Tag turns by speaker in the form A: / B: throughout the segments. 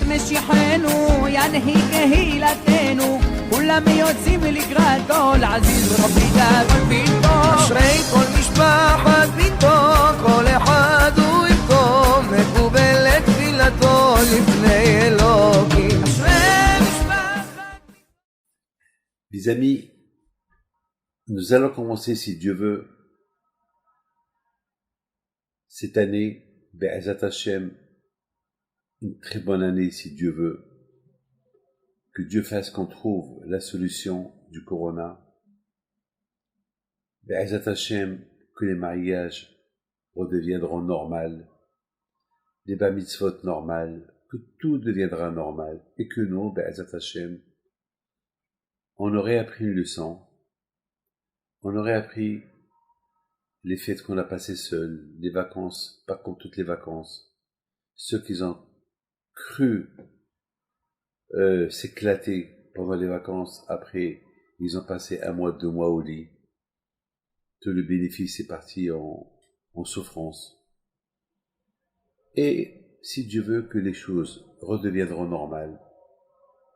A: משיחנו ינהיג קהילתנו כולם יוצאים לקראתו לעזיז רבי דאגון ביתו
B: אשרי כל משפחת ביתו כל אחד הוא יבכו מקובלת תפילתו לפני אלוקים
A: אשרי משפחת
C: Mes amis, nous allons commencer, si Dieu veut, cette année, Be'ezat Hashem, une très bonne année, si Dieu veut. Que Dieu fasse qu'on trouve la solution du corona. Be'ezat Hashem, que les mariages redeviendront normaux, les bar mitzvot normales, que tout deviendra normal, et que nous, Be'ezat Hashem, on aurait appris une leçon, on aurait appris les fêtes qu'on a passées seuls, les vacances, pas comme toutes les vacances, ceux qui ont cru s'éclater pendant les vacances, après ils ont passé 1 mois, 2 mois au lit, tout le bénéfice est parti en souffrance. Et si Dieu veut que les choses redeviendront normales,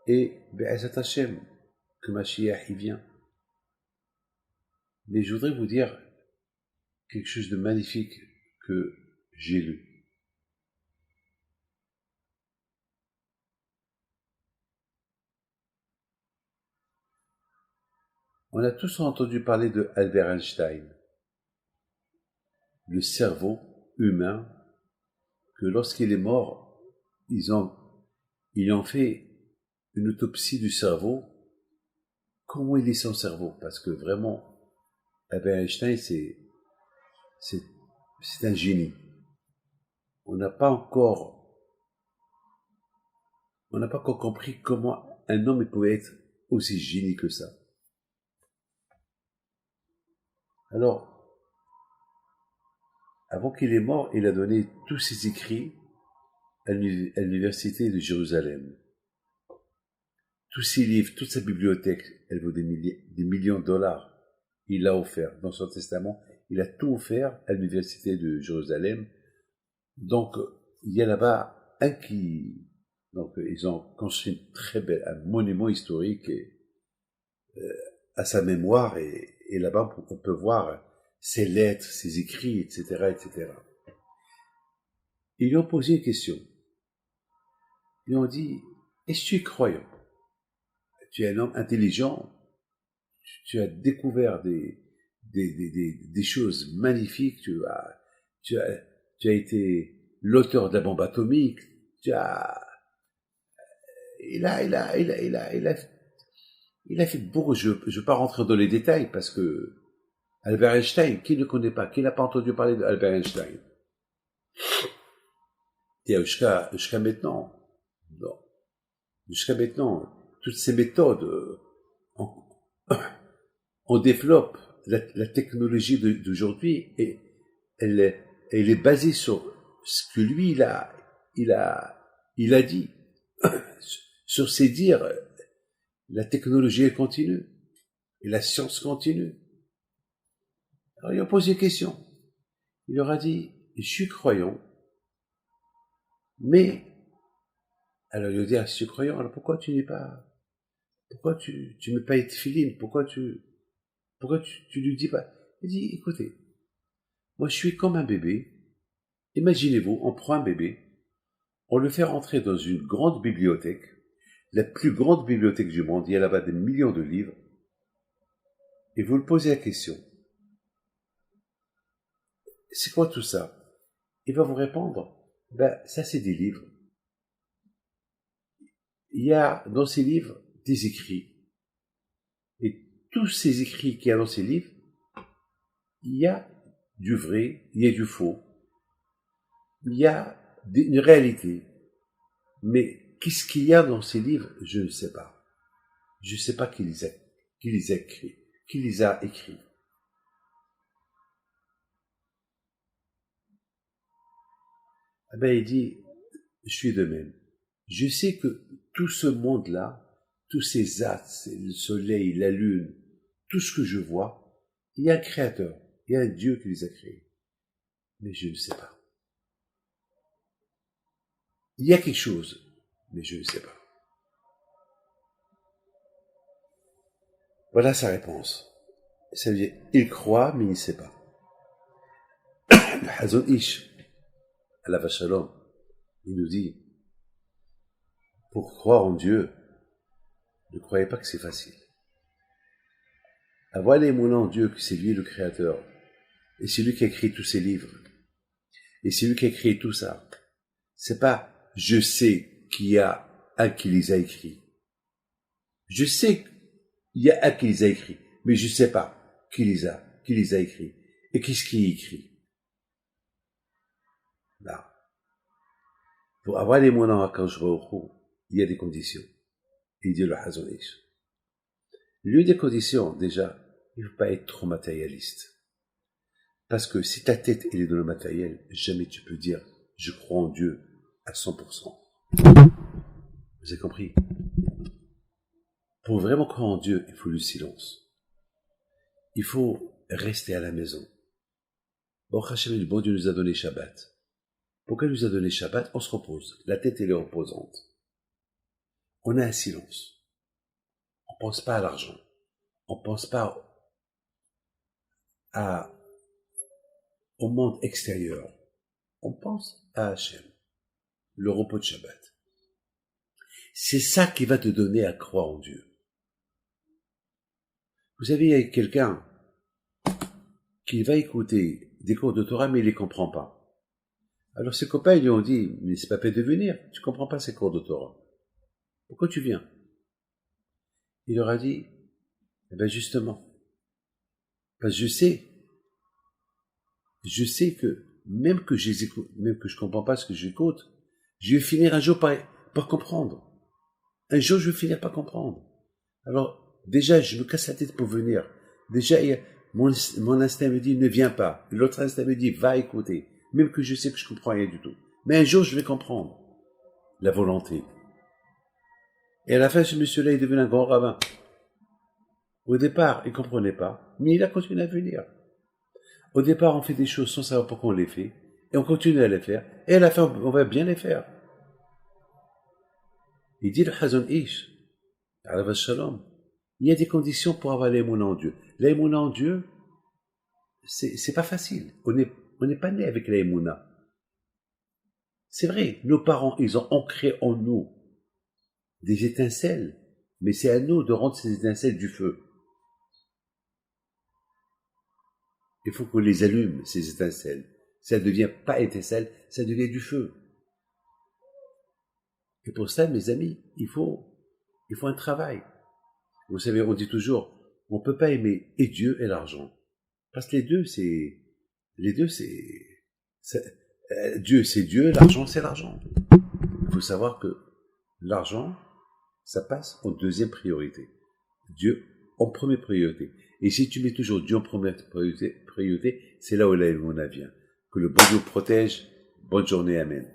C: et Be'ezat Hashem, que Mashiach y vient. Mais je voudrais vous dire quelque chose de magnifique que j'ai lu. On a tous entendu parler de Albert Einstein, le cerveau humain, que lorsqu'il est mort, ils ont fait une autopsie du cerveau. Comment il est son cerveau? Parce que vraiment, Albert Einstein, c'est un génie. On n'a pas encore compris comment un homme pouvait être aussi génie que ça. Alors, avant qu'il est mort, il a donné tous ses écrits à l'université de Jérusalem. Tous ses livres, toute sa bibliothèque, elle vaut des millions de dollars. Il l'a offert. Dans son testament, il a tout offert à l'université de Jérusalem. Donc, il y a là-bas donc, ils ont construit un monument historique à sa mémoire, et là-bas, on peut voir ses lettres, ses écrits, etc., etc. Ils lui ont posé une question. Ils lui ont dit, est-ce que tu es croyant? Tu es un homme intelligent, tu as découvert des choses magnifiques, tu as été l'auteur de la bombe atomique, il a fait beaucoup. Je ne vais pas rentrer dans les détails parce que Albert Einstein, qui ne connaît pas, qui n'a pas entendu parler d'Albert Einstein? Et jusqu'à maintenant, non. Jusqu'à maintenant, toutes ces méthodes, on développe la technologie d'aujourd'hui, et elle est basée sur ce que lui il a dit, sur ses dires. La technologie elle continue et la science continue. Alors il a posé une question. Il leur a dit, je suis croyant, mais alors il a dit, je suis croyant, alors pourquoi tu mets pas une tefilin? Pourquoi tu lui dis pas? Il dit, écoutez, moi je suis comme un bébé. Imaginez-vous, on prend un bébé, on le fait rentrer dans une grande bibliothèque, la plus grande bibliothèque du monde, il y a là-bas des millions de livres, et vous lui posez la question, c'est quoi tout ça? Il va vous répondre, ça c'est des livres. Il y a dans ces livres des écrits. Et tous ces écrits qu'il y a dans ces livres, il y a du vrai, il y a du faux, il y a une réalité. Mais qu'est-ce qu'il y a dans ces livres? Je ne sais pas. Je ne sais pas qui les a écrits. Il dit, je suis de même. Je sais que tout ce monde-là, tous ces astres, le soleil, la lune, tout ce que je vois, il y a un créateur, il y a un Dieu qui les a créés. Mais je ne sais pas. Il y a quelque chose, mais je ne sais pas. Voilà sa réponse. Ça veut dire, il croit, mais il ne sait pas. Le Hazon Ish, Alav Shalom, il nous dit, pour croire en Dieu, ne croyez pas que c'est facile. Avoir l'émouna en Dieu, que c'est lui le créateur, et c'est lui qui a écrit tous ces livres, et c'est lui qui a écrit tout ça. C'est pas, je sais qu'il y a un qui les a écrits. Je sais qu'il y a un qui les a écrits, mais je sais pas qui les a écrits. Et qu'est-ce qui est écrit? Là. Pour avoir l'émouna en Akadosh Baruch Hu, il y a des conditions. Il dit le Hazon Ish. L'une des conditions, déjà, il ne faut pas être trop matérialiste. Parce que si ta tête elle est dans le matériel, jamais tu peux dire « je crois en Dieu à 100%. » Vous avez compris? Pour vraiment croire en Dieu, il faut le silence. Il faut rester à la maison. Bon, Hachem, le bon Dieu nous a donné Shabbat. Pourquoi il nous a donné Shabbat? On se repose. La tête elle est reposante. On a un silence. On ne pense pas à l'argent. On ne pense pas au monde extérieur. On pense à Hachem, le repos de Shabbat. C'est ça qui va te donner à croire en Dieu. Vous savez, il y a quelqu'un qui va écouter des cours de Torah, mais il ne les comprend pas. Alors ses copains lui ont dit, mais c'est pas peine de venir, tu ne comprends pas ces cours de Torah. Pourquoi tu viens? Il leur a dit, eh bien justement, parce que je sais que même que je ne comprends pas ce que j'écoute, je vais finir un jour par comprendre. Un jour, je vais finir par comprendre. Alors, déjà, je me casse la tête pour venir. Déjà, mon instinct me dit, ne viens pas. L'autre instinct me dit, va écouter. Même que je sais que je comprends rien du tout. Mais un jour, je vais comprendre la volonté. Et à la fin, ce monsieur-là est devenu un grand rabbin. Au départ, il ne comprenait pas, mais il a continué à venir. Au départ, on fait des choses sans savoir pourquoi on les fait, et on continue à les faire, et à la fin, on va bien les faire. Il dit le Hazon Ish, Alav Shalom, il y a des conditions pour avoir l'émouna en Dieu. L'émouna en Dieu, c'est pas facile. On n'est pas né avec l'émouna. C'est vrai, nos parents, ils ont ancré en nous des étincelles, mais c'est à nous de rendre ces étincelles du feu. Il faut qu'on les allume, ces étincelles. Ça ne devient pas étincelle, ça devient du feu. Et pour ça, mes amis, il faut un travail. Vous savez, on dit toujours, on ne peut pas aimer et Dieu et l'argent. Parce que Dieu c'est Dieu, l'argent c'est l'argent. Il faut savoir que l'argent, ça passe en deuxième priorité. Dieu en première priorité. Et si tu mets toujours Dieu en première priorité, c'est là où l'émouna vient. Que le bon Dieu protège. Bonne journée, Amen.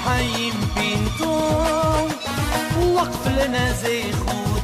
A: حي بنتو وقف لنا زي خو